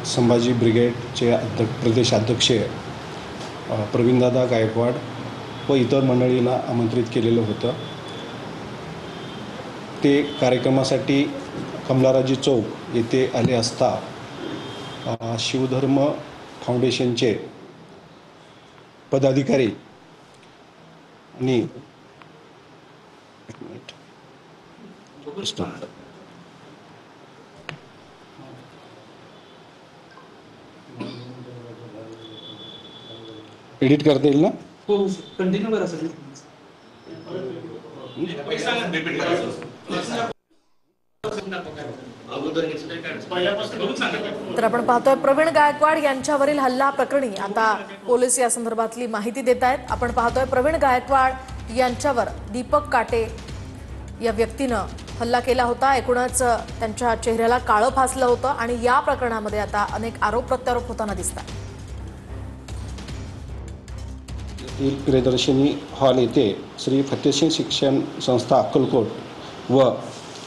संभाजी ब्रिगेडचे प्रदेशाध्यक्ष प्रवीणदादा गायकवाड व इतर मंडळींना आमंत्रित केलेलं होतं। ते कार्यक्रमासाठी कमलाराजी चौक येथे आले असता शिवधर्म फाउंडेशनचे पदाधिकारी आणि एडिट करता येईल ना? हो कंटिन्यू करा सर। तर आपण पाहतोय प्रवीण गायकवाड यांच्यावरील हल्ला प्रकरणी आता पोलीस या संदर्भातली माहिती देत आहेत। आपण पाहतोय प्रवीण गायकवाड यांच्यावर दीपक काटे या व्यक्तीनं हल्ला केला होता। एकूणच त्यांच्या चेहऱ्याला काळं फासलं होतं आणि या प्रकरणामध्ये आता अनेक आरोप प्रत्यारोप होताना दिसतात। प्रियदर्शनी हॉल येथे श्री फतेहसिंग शिक्षण संस्था अक्कलकोट व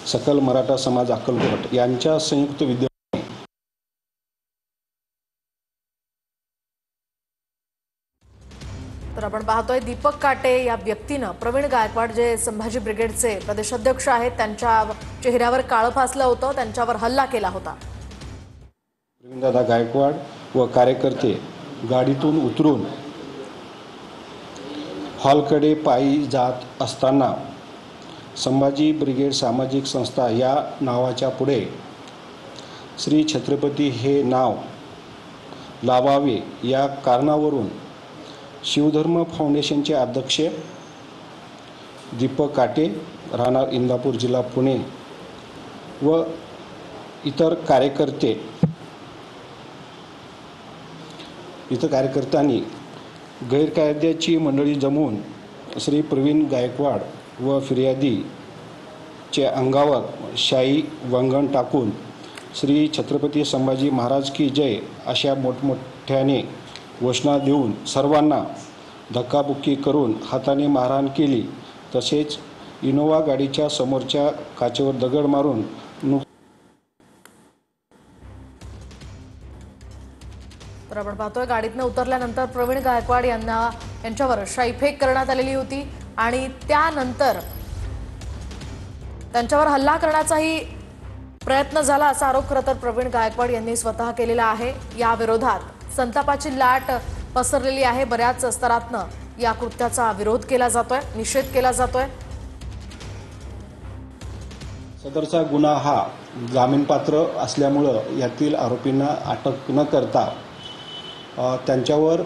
सकल मराठा समाज अक्कलकोट यांच्या संयुक्त विद्यमाने तर आपण पाहतोय दीपक काटे या व्यक्तीनं प्रवीण गायकवाड जे संभाजी ब्रिगेडचे प्रदेशाध्यक्ष आहेत त्यांच्या चेहऱ्यावर काळं फासलं होतं, त्यांच्यावर हल्ला केला होता। प्रवीणदादा गायकवाड व कार्यकर्ते गाडीतून उतरून हॉलकडे पायी जात असताना संभाजी ब्रिगेड सामाजिक संस्था या नावाच्या पुढे श्री छत्रपती हे नाव लावावे या कारणावरून शिवधर्म फाउंडेशनचे अध्यक्ष दीपक काटे राहणार इंदापूर जिल्हा पुणे व इतर कार्यकर्त्यांनी गैरकायद्याची मंडळी जमवून श्री प्रवीण गायकवाड व फिर्यादीच्या अंगावर शाई वंगण टाकून श्री छत्रपती संभाजी महाराज की जय अशा मोठमोठ्याने घोषणा देऊन सर्वांना धक्काबुक्की करून हाताने मारहाण केली। तसेच इनोवा गाडीच्या समोरच्या काचेवर दगड मारून तर आपण पाहतोय गाडीतनं उतरल्यानंतर प्रवीण गायकवाड यांच्यावर शाईफेक करण्यात आलेली होती आणि त्यानंतर त्यांच्यावर हल्ला करण्याचाही प्रयत्न झाला असा आरोप खरं तर प्रवीण गायकवाड यांनी स्वतः केलेला आहे। या विरोधात संतापाची लाट पसरलेली आहे। बऱ्याच स्तरातनं या कृत्याचा विरोध केला जातोय, निषेध केला जातोय। सदरचा गुन्हा हा जामीनपात्र असल्यामुळं यातील आरोपींना अटक न करता त्यांच्यावर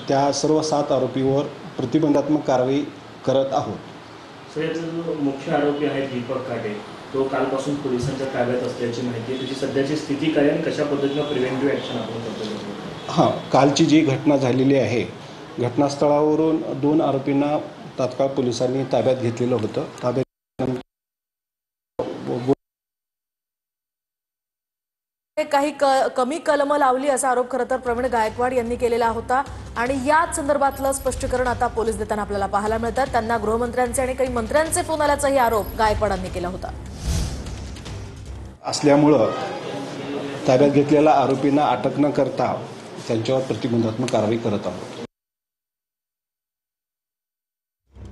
त्या सर्व 7 आरोपींवर प्रतिबंधात्मक कारवाई करत आहोत। सर, जो मुख्य आरोपी आहे दीपक काटे तो कालपासून पोलिसांच्या ताब्यात असल्याची माहिती आहे। त्याची सध्याची स्थिती काय आणि कशा पद्धतीने प्रिव्हेंटिव्ह ॲक्शन आपण करतो? कालची जी घटना झालेली आहे घटनास्थळावरून 2 आरोपींना तात्काळ पोलिसांनी ताब्यात घेतलेलं होतं। ताब्यात काही कमी कलम लावली असा आरोप खरं तर प्रवीण गायकवाड यांनी केलेला होता आणि याच संदर्भातलं स्पष्टीकरण आता पोलीस देताना आपल्याला पाहायला मिळतात। त्यांना गृहमंत्र्यांचे आणि काही मंत्र्यांचे फोन आल्याचाही आरोप गायकवाडांनी केला होता। असल्यामुळं ताब्यात घेतलेल्या आरोपींना अटक न करता त्यांच्यावर प्रतिबंधात्मक कारवाई करत आहोत।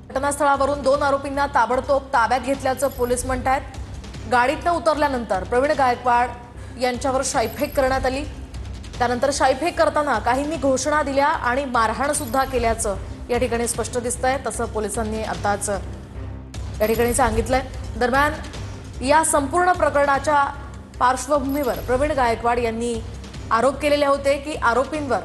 घटनास्थळावरून 2 आरोपींना ताबडतोब ताब्यात घेतल्याचं पोलीस म्हणतात। गाडीतनं उतरल्यानंतर प्रवीण गायकवाड यांच्यावर शाईफेक करण्यात आली। त्यानंतर शाईफेक करताना काहींनी घोषणा दिल्या आणि मारहाण सुद्धा केल्याचं या ठिकाणी स्पष्ट दिसतंय, तसं पोलिसांनी आताच या ठिकाणी सांगितलंय। दरम्यान या संपूर्ण प्रकरणाच्या पार्श्वभूमीवर प्रवीण गायकवाड यांनी आरोप केलेले होते की आरोपींवर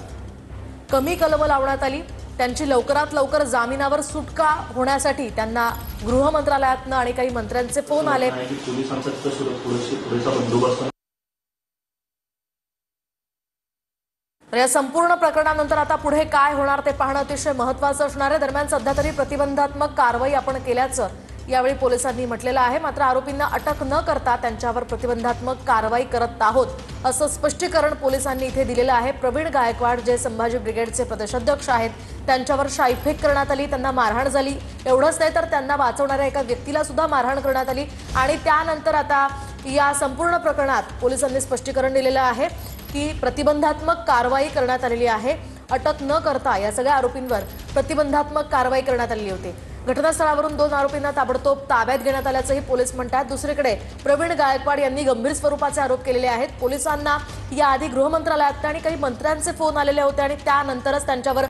कमी कलम लावण्यात आली। त्यांची लवकरात लवकर जामिनावर सुटका होण्यासाठी त्यांना गृह मंत्रालयातनं आणि काही मंत्र्यांचे फोन आले। या संपूर्ण प्रकरणानंतर आता पुढे काय होणार ते पाहणं अतिशय महत्त्वाचं असणार आहे। दरम्यान सध्या तरी प्रतिबंधात्मक कारवाई आपण केल्याचं यावेळी पोलिसांनी म्हटलेलं आहे। मात्र आरोपींना अटक न करता त्यांच्यावर प्रतिबंधात्मक कारवाई करत आहोत असं स्पष्टीकरण पोलिसांनी इथे दिलेलं आहे। प्रवीण गायकवाड जे संभाजी ब्रिगेडचे प्रदेशाध्यक्ष आहेत त्यांच्यावर शाईफेक करण्यात आली, त्यांना मारहाण झाली। एवढंच नाही तर त्यांना वाचवणाऱ्या एका व्यक्तीला सुद्धा मारहाण करण्यात आली आणि त्यानंतर आता या संपूर्ण प्रकरणात पोलिसांनी स्पष्टीकरण दिलेलं आहे की प्रतिबंधात्मक कारवाई करण्यात आलेली आहे. अटक न करता या सगळ्या आरोपींवर प्रतिबंधात्मक कारवाई करण्यात आलेली होती. घटनास्थळावरून 2 आरोपींना ताबडतोब ताब्यात घेण्यात आल्याचंही पोलीस म्हणतात. दुसरीकडे प्रवीण गायकवाड यांनी गंभीर स्वरूपाचे आरोप केलेले आहेत. पोलिसांना याआधी गृह मंत्रालयात आणि काही मंत्र्यांचे फोन आलेले होते आणि त्यानंतरच त्यांच्यावर